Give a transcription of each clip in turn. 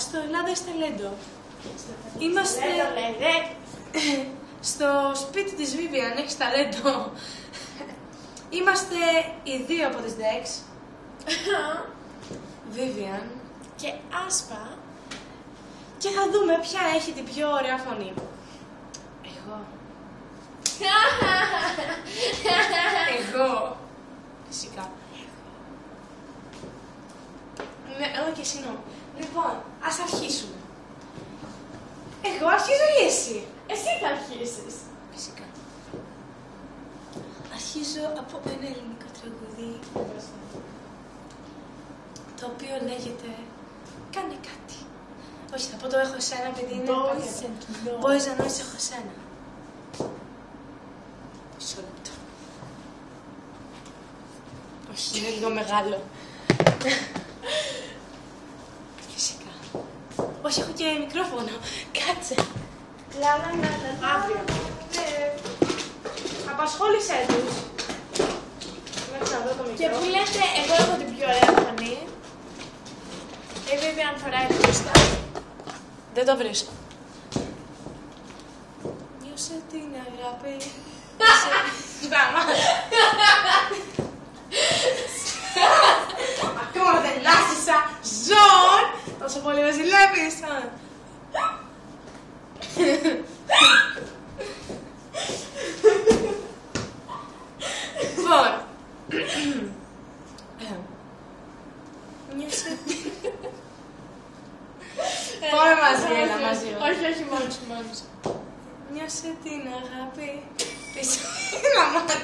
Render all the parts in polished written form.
στο Ελλάδα εις Ταλέντο. Είμαστε στο σπίτι της Vivian, έχεις ταλέντο. Είμαστε οι δύο από τις Dex. Vivian και Άσπα. Και θα δούμε ποια έχει την πιο ωραία φωνή. Εγώ. Εγώ. Φυσικά. Ναι, εγώ και εσύ νο. Λοιπόν, ας αρχίσουμε. Εγώ αρχίζω ή εσύ? Εσύ θα αρχίσεις. Φυσικά. Αρχίζω από ένα ελληνικό τραγουδί, το οποίο λέγεται «Κάνε κάτι». Όχι, θα πω το έχω εσένα, επειδή είναι Boys and Noise, έχω εσένα. Μισό λεπτό. Όχι, είναι λίγο μεγάλο. Φυσικά. Όχι, έχω και μικρόφωνο. Κάτσε. Αύριο. Απασχόλησέ τους. Και που λέτε, εγώ έχω την πιο ωραία φωνή. Η Vivian φοράει το μπροστά. Δεν το βρίσκω. Νιώσε την αγάπη. Ακόμα δεν λάσισα. Ζων. Τόσο πολύ με ζηλεύεις. Λοιπόν. Νιώσε. Πάμε μαζί, έλα μαζί. Όχι, μόνος. Νιώσε την αγάπη πίσω. Έλα μάτα.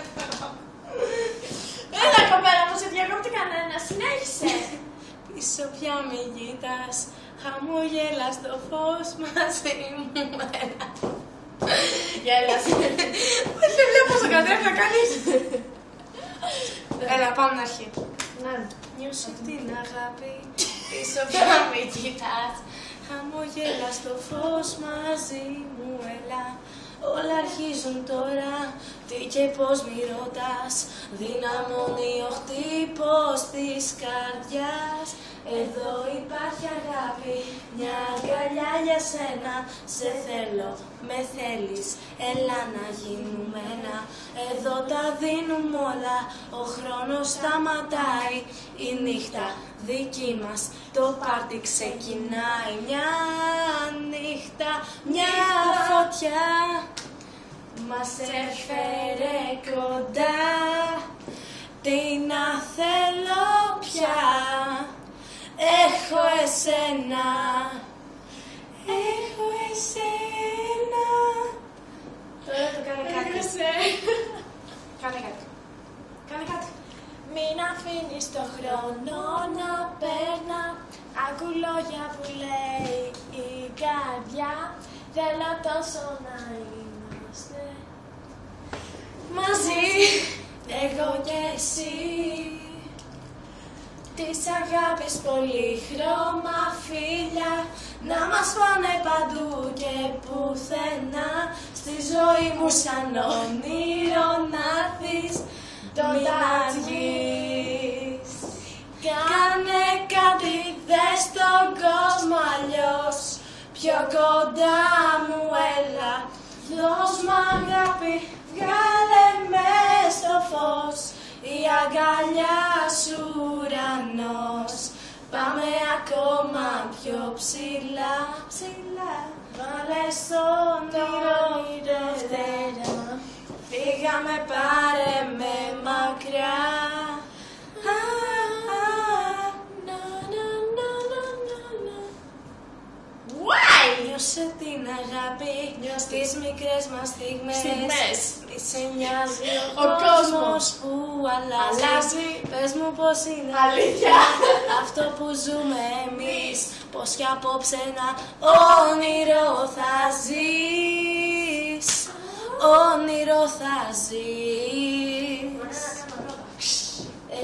Έλα κοπέλα μου, σε διακόπτει κανένα, συνέχισε. Πίσω πια μη γείτας, χαμόγελα στο φως μαζί μου, έλα. Γέλασε. Όχι, δεν βλέπω στο κατρέφι να κάνεις. Έλα, πάμε να αρχή. Νιώσε την αγάπη, πίσω πια μη γείτας, χαμόγελα στο φως μαζί μου, έλα. Όλα αρχίζουν τώρα, τι και πώς μη ρωτάς, δυναμώνει ο χτύπος της καρδιάς. Εδώ υπάρχει αγάπη, μια αγκαλιά για σένα. Σε θέλω, με θέλεις, έλα να γίνουμε ένα. Εδώ τα δίνουμε όλα, ο χρόνος σταματάει. Η νύχτα δική μας, το πάρτι ξεκινάει. Μια νύχτα, μια φωτιά μας έφερε κοντά. Τι να θέλω πια, έχω εσένα, έχω εσένα. Τώρα το κάνε κάτι. Κάνε κάτι. Μην αφήνεις το χρόνο να περνά. Άκου λόγια που λέει η καρδιά. Θέλω τόσο να είμαστε μαζί, εγώ και εσύ. Της αγάπης πολύχρωμα φύλλα να μας πάνε παντού και πουθενά. Στη ζωή μου σαν όνειρο να'ρθεις, μην αργείς. Κάνε κάτι, δες τον κόσμο αλλιώς, πιο κοντά μου έλα. Δώσ' μ' αγάπη, βγάλε με στο φως, η αγκαλιά σου ουρανός. Πάμε ακόμα πιο ψηλά, βάλε στον όνειρο φτερά. Φύγαμε, πάρε με μακριά. Νιώσε την αγάπη στις μικρές μας στιγμές. Μη σε νοιάζει ο κόσμος που αλλάζει. Πες μου πως είναι αλήθεια αυτό που ζούμε εμείς. Πως κι απόψε ένα όνειρο θα ζεις. Όνειρο θα ζεις.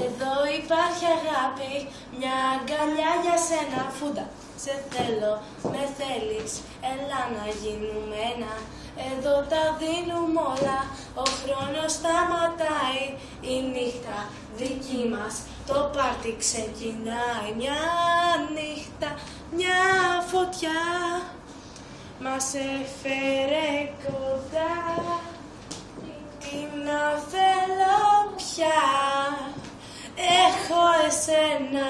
Εδώ υπάρχει αγάπη, μια αγκαλιά για σένα. Φούντα. Σε θέλω, με θέλεις, έλα να γίνουμε ένα. Εδώ τα δίνουμε όλα, ο χρόνος σταματάει. Η νύχτα δική μας, το πάρτι ξεκινάει. Μια νύχτα, μια φωτιά μας έφερε κοντά. Τι να θέλω πια, έχω εσένα,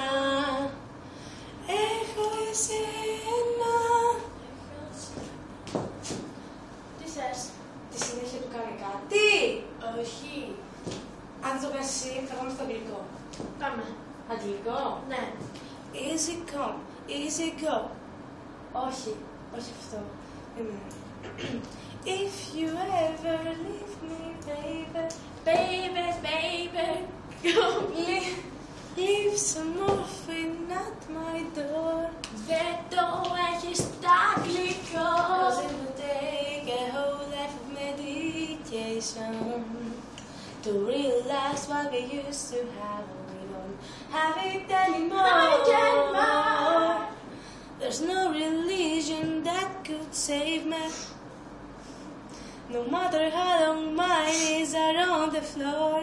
έχω εσένα. Τι θες? Τη συνέχεια του κάνει κάτι. Όχι. Αν το κάνεις εσύ, θα πάμε στο αγγλικό. Πάμε. Αγγλικό? Ναι. Easy come, easy go. Όχι, όχι αυτό. If you ever leave me, baby, Baby, baby, leave some morphine at my door. δεν το έχεις στα αγγλικό. 'Cause it will take a whole life of medication to realize what we used to have. We don't have it anymore. There's no religion that could save me. No matter how long my knees are on the floor.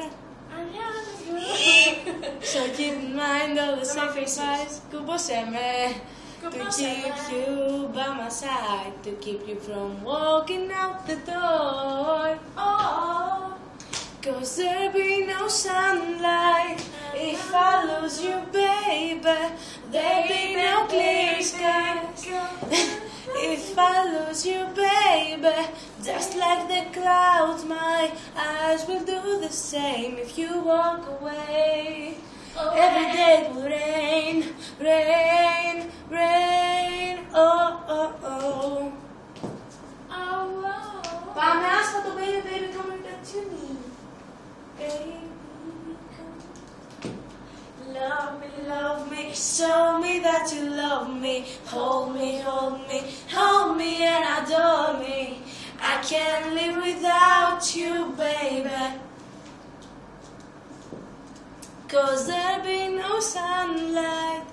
So keep in mind all the sacrifice. Κουμπώσέ με. To keep you by my side. To keep you from walking out the door. Oh, 'cause there'll be no sunlight if I lose you, baby. There'll be no clear skies if I lose you, baby. Just like the clouds, my eyes will do the same if you walk away. Every day it will rain, rain, rain. Oh, oh, oh. Πάμε άσπατο, baby, baby, come and get to me. Baby, come. Love me, love me, show me that you love me. Hold me, hold me, hold me and adore me. I can't live without you, baby. 'Cause there'll be no sunlight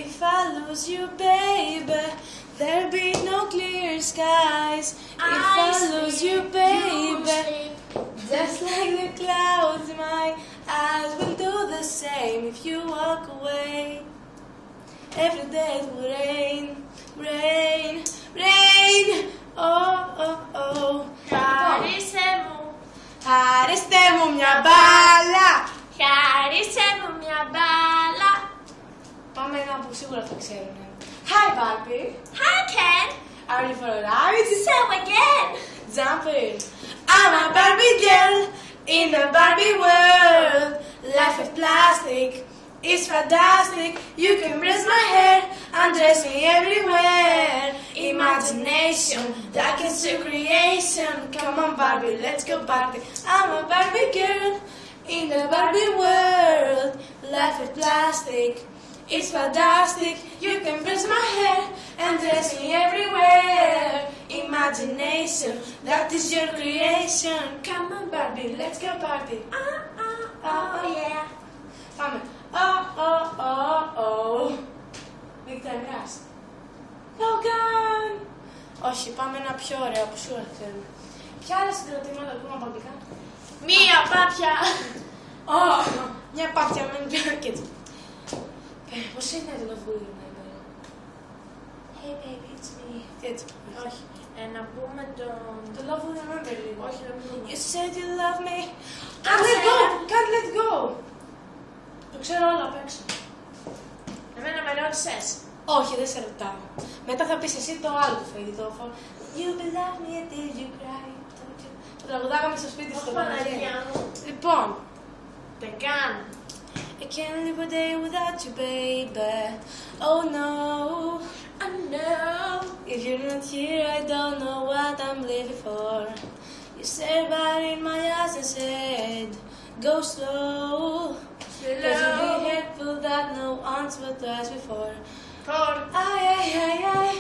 if I lose you, baby. There'll be no clear skies if I lose you, baby. Just like the clouds, my eyes will do the same if you walk away. Every day it will rain, rain, rain. Oh, oh, oh. Χάρισε μου, Χάριστε μου μια μπάλα. χάρισε μου μια μπάλα. Πάμε ένα που σίγουρα θα ξέρουν. Hi, Barbie. Hi, Ken. Are you for a ride? So again. Jump in. I'm a Barbie girl in the Barbie world. Life of plastic is fantastic. You can brush my hair, undress me everywhere. Imagination, that is your creation. Come on, Barbie, let's go party. I'm a Barbie girl in the Barbie world. Life of plastic is fantastic. You can brush my hair and dress me everywhere. Imagination, that is your creation. Come on, Barbie, let's go party. Oh, yeah. Πάμε. Oh, oh, oh, oh. Victor Rush. Logan! Όχι, πάμε ένα πιο ωραίο που σου θέλουμε. Ποια άλλα συγκροτήματα ακούμε από αγγλικά? Μία πάπια. Μια πάπια με ένα πιάκετ. Πώς είναι το λαβούριο να είναι? Hey baby, it's me. Τι έτσι. Όχι. Να πούμε τον... Το λαβούριο να είναι λίγο. Όχι, να πούμε. You said you love me. Can't let go! Can't let go! Το ξέρω όλα απ' έξω. Εμένα με ρώτησες. Όχι, δεν σε ρωτάω. Μετά θα πεις εσύ το άλλο το φαγητό. You will love me until you cry. Το τραγουδάγαμε στο σπίτι στο Παναγία μου. Λοιπόν. Δεν καν. I can't live a day without you, baby. Oh no. I know. If you're not here, I don't know what I'm living for. You stared right in my eyes and said, go slow. Cause you've been hurtful that no once but twice before. Ay, ay, ay, ay.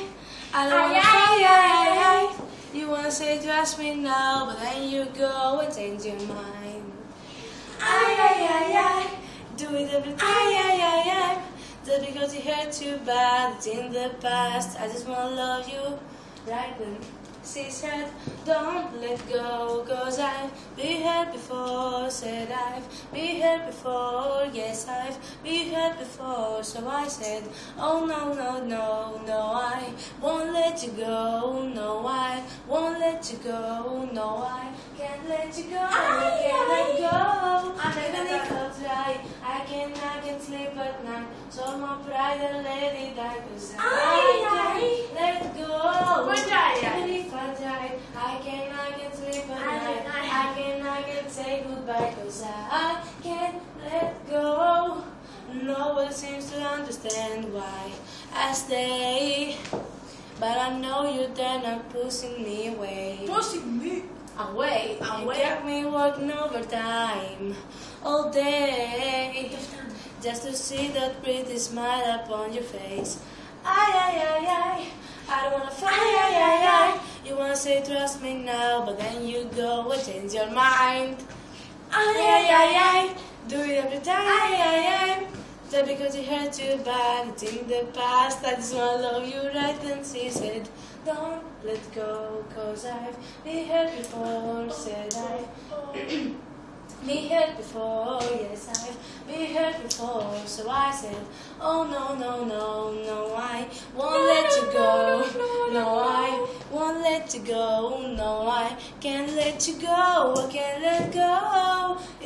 I don't wanna say ay, ay, ay. You wanna say trust me now, but then you go and change your mind. Ay, ay, ay, ay. Do it every time, ay, ay, ay. Just because you hurt too bad, it's in the past. I just wanna love you right when she said, don't let go. Cause I've been hurt before, said I've been hurt before. Yes, I've been hurt before. So I said, oh no, no, no, no, I let you go, no I won't let you go, no I can't let you go, I can't let go. Even if I try, I can't sleep at night. So my pride and let it die, 'cause I can't let go. Even if I try, I can't sleep at night. I can't say goodbye, 'cause I can't let go. No one seems to understand why I stay, but I know you're there not pushing me away. Pushing me away. You kept me working overtime all day just to see that pretty smile upon your face. I don't wanna fight. You wanna say trust me now, but then you go and change your mind. Do it every time. Just because it hurt you bad, it's in the past. I just wanna love you right. And she said, don't let go, 'cause I've been hurt before. Said I've been hurt before. Yes, I've been hurt before. So I said, oh no, I won't let you go. No, I won't let you go. No, I can't let you go. I can't let go.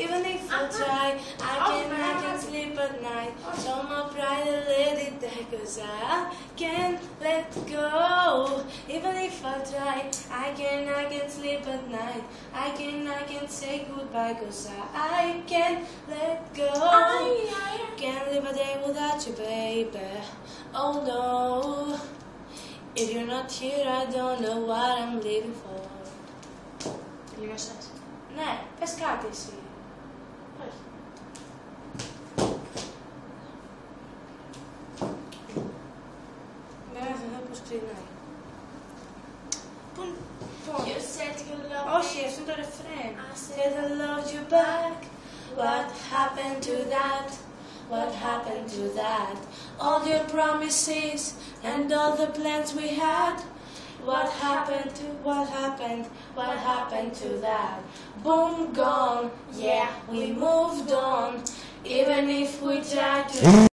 Even if I try, I can't sleep at night. So my pride will let it die, 'cause I can't let go. Even if I try, I can't sleep at night. I can't say goodbye, 'cause I can't let go. Can't live a day without you, baby. Oh no. If you're not here, I don't know what I'm living for. Τελειώσες. Ναι, πες κάτι εσύ. Όχι. Βγάζει εδώ πως ξεκινάει. Πού. You said you love me. Όχι, αυτό είναι το ρεφρέν. I Said I loved you back. What happened to that? What happened to that? All your promises and all the plans we had. What happened to that? Boom, gone. Yeah, we moved on. Even if we tried to